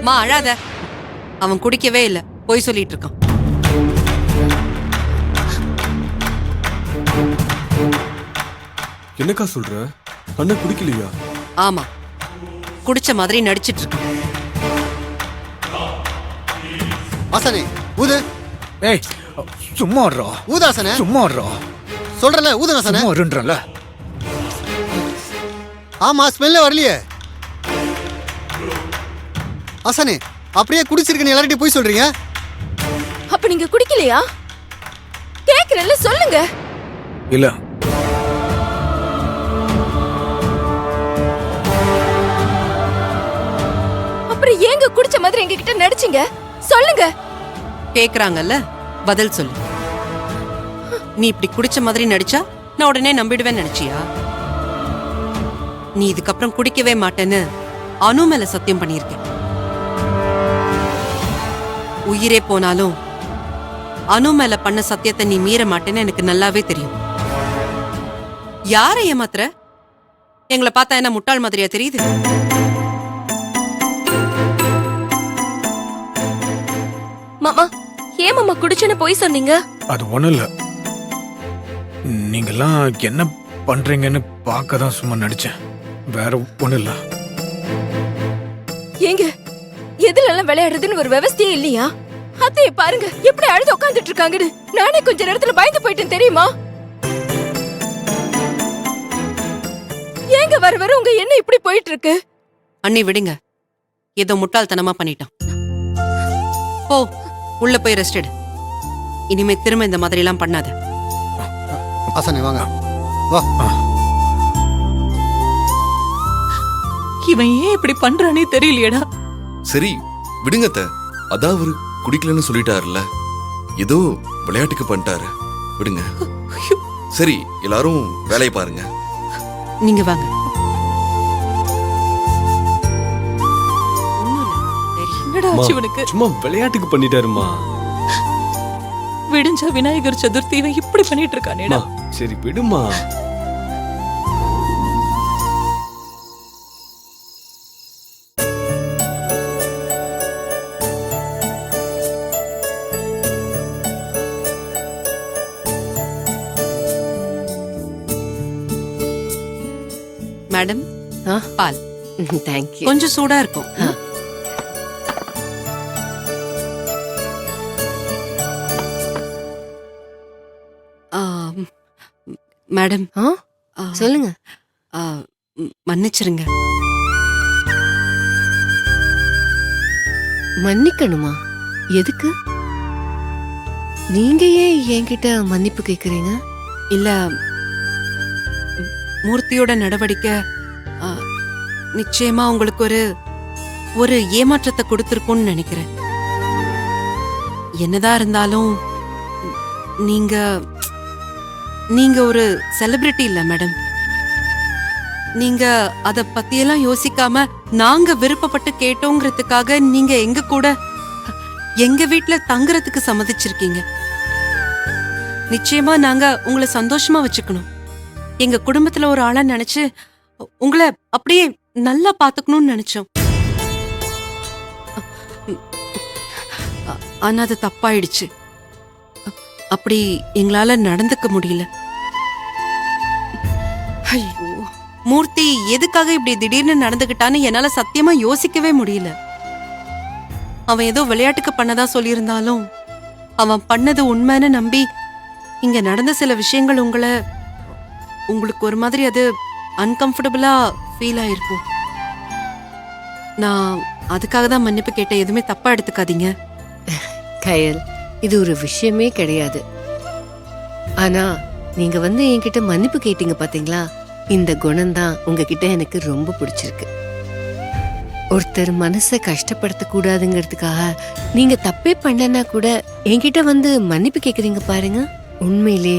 மா அழாத. அவன் குடிக்கவே இல்ல, போய் சொல்லிட்டு இருக்கான். என்னக்கா சொல்ற? அண்ணன் குடிக்கலையா? ஆமா, குடிச்ச மாதிரி நடிச்சிட்டு இருக்கான். ஆசனே ஊது. ஏய் சும்மா வர்றா. ஊதாசனே சும்மா வர்றா. சொல்றல ஊதுனாசனே. சும்மா வருன்றல. ஆமா ஸ்மெல்ல வரலையே. ஆசனே அப்படியே குடிச்சிருக்கீங்க, எல்லார்கிட்டயும் போய் சொல்றீங்க. அப்ப நீங்க குடிக்கலையா? கேக்குறல்ல சொல்லுங்க. இல்ல. அப்புறம் ஏங்க குடிச்ச மாதிரி எங்க கிட்ட நடிச்சீங்க? சொல்லுங்க. கேக்குறாங்கல்ல, பதில் சொல்லு. நீ இப்படி குடிச்ச மாதிரி நடிச்சா நான் உடனே நம்பிடுவேன்னு நினைச்சியா? நீ இதுக்கப்புறம் குடிக்கவே மாட்டேன்னு அனு மேல சத்தியம் பண்ணியிருக்கேன். உயிரே போனாலும் அனு மேல பண்ண சத்தியத்தை நீ மீற மாட்டேன்னு எனக்கு நல்லாவே தெரியும். யாரை ஏமாத்துற? எங்களை பார்த்தா என்ன முட்டாள் மாதிரியா தெரியுது? மாமா, ஏன் மாமா குடிச்சேன்னு போய் சொன்னீங்க? அது ஒண்ணும் இல்ல. நீங்கெல்லாம் என்ன பண்றீங்கன்னு பார்க்க தான் சும்மா நடிச்சேன். வேற ஒண்ணும் இல்ல. ஏங்க எதுல எல்லாம் விளையாடுறதுன்னு ஒரு விவசாயே இல்லையா? அத்தைய பாருங்க எப்படி அழுது உட்காந்துட்டு இருக்காங்கன்னு. நானே கொஞ்ச நேரத்துல பயந்து போயிட்டேன் தெரியுமா? ஏங்க வர வர உங்க என்ன இப்படி போயிட்டு இருக்கு? அண்ணி விடுங்க, ஏதோ முட்டாள்தனமா பண்ணிட்டான். போ, உள்ள போய் ரெஸ்ட் எடு. இனிமே திரும்ப இந்த மாதிரி எல்லாம் பண்ணாத. ஆசனே வாங்க வா. இவன் ஏன் இப்படி பண்றானே தெரியலையடா. சரி விடுங்க அத்தை. அதான் அவரு குடிக்கலன்னு சொல்லிட்டாருல, ஏதோ விளையாட்டுக்கு பண்ணிட்டாரு, விடுங்க. சரி எல்லாரும் வேலையை பாருங்க. நீங்க வாங்க. என்னடா ஆச்சு இவனுக்கு? சும்மா விளையாட்டுக்கு பண்ணிட்டாருமா. விடிஞ்சா விநாயகர் சதுர்த்தி இவன் இப்படி பண்ணிட்டு இருக்கானேடா. சரி விடுமா. மேடம், பால் தேங்க்யூ. கொஞ்சம் சூடா இருக்கும். மேடம் சொல்லுங்க. மன்னிச்சிருங்க. மன்னிக்கணுமா? எதுக்கு? நீங்க ஏன் என்கிட்ட மன்னிப்பு கேக்குறீங்க? இல்ல, மூர்த்தியோட நடவடிக்கை நிச்சயமா உங்களுக்கு ஒரு ஏமாற்றத்தை கொடுத்திருக்கும்னு நினைக்கிறேன். என்னதான் இருந்தாலும் நீங்க ஒரு செலிபிரிட்டி இல்ல மேடம். நீங்க அத பத்தியெல்லாம் யோசிக்காம நாங்க விருப்பப்பட்டு கேட்டோங்கிறதுக்காக நீங்க எங்க கூட எங்க வீட்டுல தங்குறதுக்கு சம்மதிச்சிருக்கீங்க. நிச்சயமா நாங்க உங்களை சந்தோஷமா வச்சுக்கணும். எங்க குடும்பத்துல ஒரு ஆளா நினைச்சு உங்களை அப்படியே நல்லா பாத்துக்கணும்னு நினைச்சோம். ஆனா அது தப்பாயிடுச்சு. அப்படி எங்களால நடந்துக்க முடியல. ஐயோ, மூர்த்தி எதுக்காக இப்படி திடீர்னு நடந்துகிட்டான்னு என்னால சத்தியமா யோசிக்கவே முடியல. அவன் ஏதோ விளையாட்டுக்கு பண்ணதா சொல்லியிருந்தாலும் அவன் பண்ணது உண்மைன்னு நம்பி இங்க நடந்த சில விஷயங்கள் உங்களுக்கு ஒரு மாதிரி அது அன்கம்ஃபர்டபுளா ஃபீல் ஆயிருக்கும். நான் அதுக்காக தான் மன்னிப்பு கேட்டேன். எதுவுமே தப்பா எடுத்துக்காதீங்க. கயல், இது ஒரு விஷயமே கிடையாது. ஆனா நீங்க என்கிட்ட மன்னிப்பு கேட்டீங்க பாத்தீங்களா? இந்த குணம்தான் உங்ககிட்ட எனக்கு ரொம்ப பிடிச்சிருக்கு. ஒருத்தர் மனசை கஷ்டப்படுத்த கூடாதுங்கிறதுக்காக நீங்க தப்பே பண்ணனா கூட என்கிட்ட மன்னிப்பு கேக்குறீங்க பாருங்க. உண்மையிலே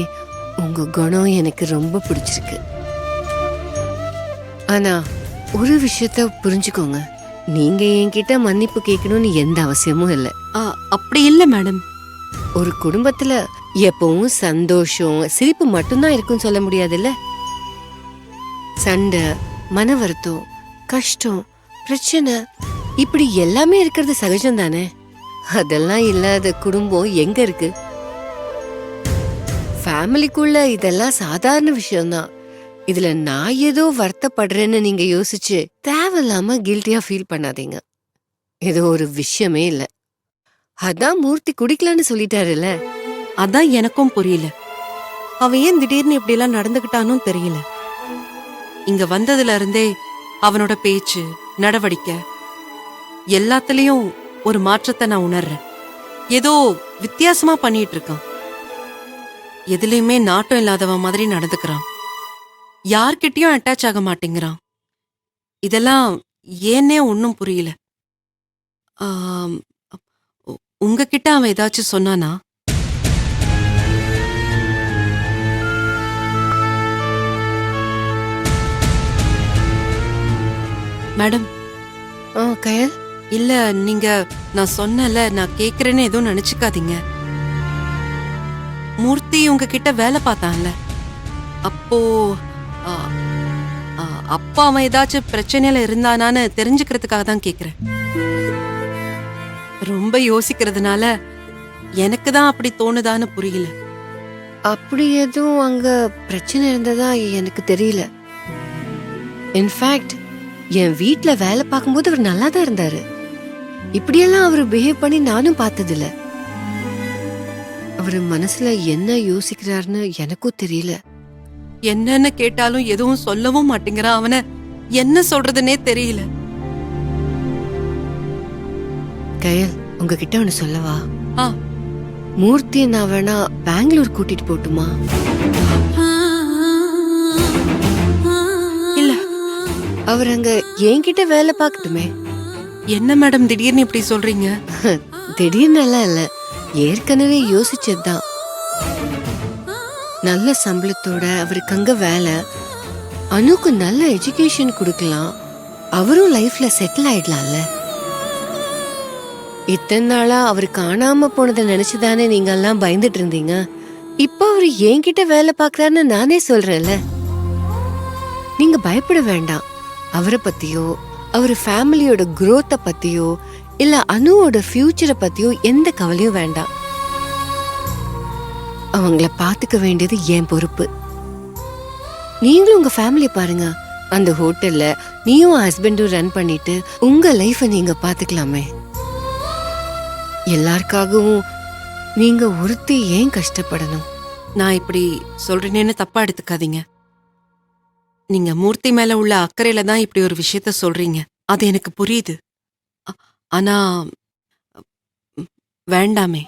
உங்க குணம் எனக்கு ரொம்ப பிடிச்சிருக்கு. ஆனா ஒரு விஷயத்த புரிஞ்சுக்கோங்க, நீங்க என்கிட்ட மன்னிப்பு கேட்கணும்னு எந்த அவசியமும் இல்லை. அப்படி இல்ல மேடம். ஒரு குடும்பத்துல எப்பவும் சந்தோஷம் சிரிப்பு மட்டும்தான் இருக்குன்னு சொல்ல முடியாதுல்ல. சண்டை, மன வருத்தம், கஷ்டம், பிரச்சனை இப்படி எல்லாமே இருக்கிறது சகஜம் தானே. அதெல்லாம் இல்லாத குடும்பம் எங்க இருக்கு? ஃபேமிலிக்குள்ள இதெல்லாம் சாதாரண விஷயம்தான். இதுல நான் ஏதோ வருத்தப்படுறேன்னு நீங்க யோசிச்சு தேவையில்லாம கில்ட்டியா ஃபீல் பண்ணாதீங்க. இது ஒரு விஷயமே இல்ல. அதான் மூர்த்தி குடிக்கலான்னு சொல்லிட்டாருல்ல. அதான் எனக்கும் புரியல. அவன் ஏன் திடீர்னு இப்படி எல்லாம் நடந்துகிட்டானும் தெரியல. இங்க வந்ததுல இருந்தே அவனோட பேச்சு, நடவடிக்கை எல்லாத்துலயும் ஒரு மாற்றத்தை நான் உணர்றேன். ஏதோ வித்தியாசமா பண்ணிட்டு இருக்கான். எதுலயுமே நாட்டம் இல்லாதவன் மாதிரி நடந்துக்கிறான். யார்கிட்டயும் அட்டாச் ஆக மாட்டேங்கிறான். இதெல்லாம் ஏன்னே ஒன்னும் புரியல. உங்ககிட்ட அவன் ஏதாச்சும் சொன்னானா? மேடம். கயல், இல்ல, நீங்க நான் சொன்னல, நான் கேக்குறேன்னு எதுவும் நினைச்சுக்காதீங்க. மூர்த்தி உங்ககிட்ட வேலை பார்த்தான்ல, அப்போ ஆ, ஆ, அப்பா அவன் ஏதாச்சும் பிரச்சனையில இருந்தானான்னு தெரிஞ்சுக்கிறதுக்காக தான் கேக்குறேன். ரொம்ப யோசிக்கிறதுனால எனக்கு தான் அப்படி தோணுதான்னு புரியல. அப்படி எதுவும் அங்க பிரச்சனை இருந்ததா எனக்கு தெரியல. இன்ஃபேக்ட் என் வீட்ல வேலை பார்க்கும்போது அவர் நல்லா தான் இருந்தாரு. இப்படியெல்லாம் அவர் பிஹேவ் பண்ணி நானும் பார்த்ததில்ல. அவர் மனசுல என்ன யோசிக்கிறாருன்னு எனக்கும் தெரியல. என்னன்னு கேட்டாலும் எதுவும் சொல்லவும் மாட்டேங்கிறான். அவனை என்ன சொல்றதுன்னே தெரியல. கயல், உங்ககிட்ட ஒண்ணு சொல்லவா? ஆ. மூர்த்தி நான் வேணா பெங்களூர் கூட்டிட்டு போட்டுமா? இல்ல, அவர் அங்க என்கிட்ட வேலை பார்க்கட்டுமே. என்ன மேடம் திடீர்னு இப்படி சொல்றீங்க? திடீர்னு எல்லாம் இல்ல, ஏற்கனவே யோசிச்சதுதான். நல்ல சம்பளத்தோட அவருக்கு அங்க வேலை, அனுக்கு நல்ல எஜுகேஷன் கொடுக்கலாம், அவரும் லைஃப்ல செட்டில் ஆயிடலாம்ல. இத்தனை நாளா அவரு காணாம போனதை நினைச்சுதானே நீங்க எல்லாம் பயந்துட்டு இருந்தீங்க. இப்ப அவரு என்கிட்ட வேலை பாக்குறாருன்னு நானே சொல்றேன்ல. நீங்க பயப்பட வேண்டாம். அவரை பத்தியோ, அவர் ஃபேமிலியோட growth பத்தியோ, இல்ல அனுவோட ஃபியூச்சரை பத்தியோ எந்த கவலையும் வேண்டாம். அவங்கள பாத்துக்க வேண்டியது என் பொறுப்பு. நீங்களும் உங்க ஃபேமிலிய பாருங்க. அந்த ஹோட்டல்ல நீயும் ஹஸ்பண்டும் ரன் பண்ணிட்டு உங்க லைஃப நீங்க பாத்துக்கலாமே. எல்லாருக்காகவும் நீங்க ஒருத்தி ஏன் கஷ்டப்படணும்? நான் இப்படி சொல்றேன்னு தப்பா எடுத்துக்காதீங்க. நீங்க மூர்த்தி மேல உள்ள அக்கறையில தான் இப்படி ஒரு விஷயத்த சொல்றீங்க. அது எனக்கு புரியுது. ஆனா வேண்டாமே.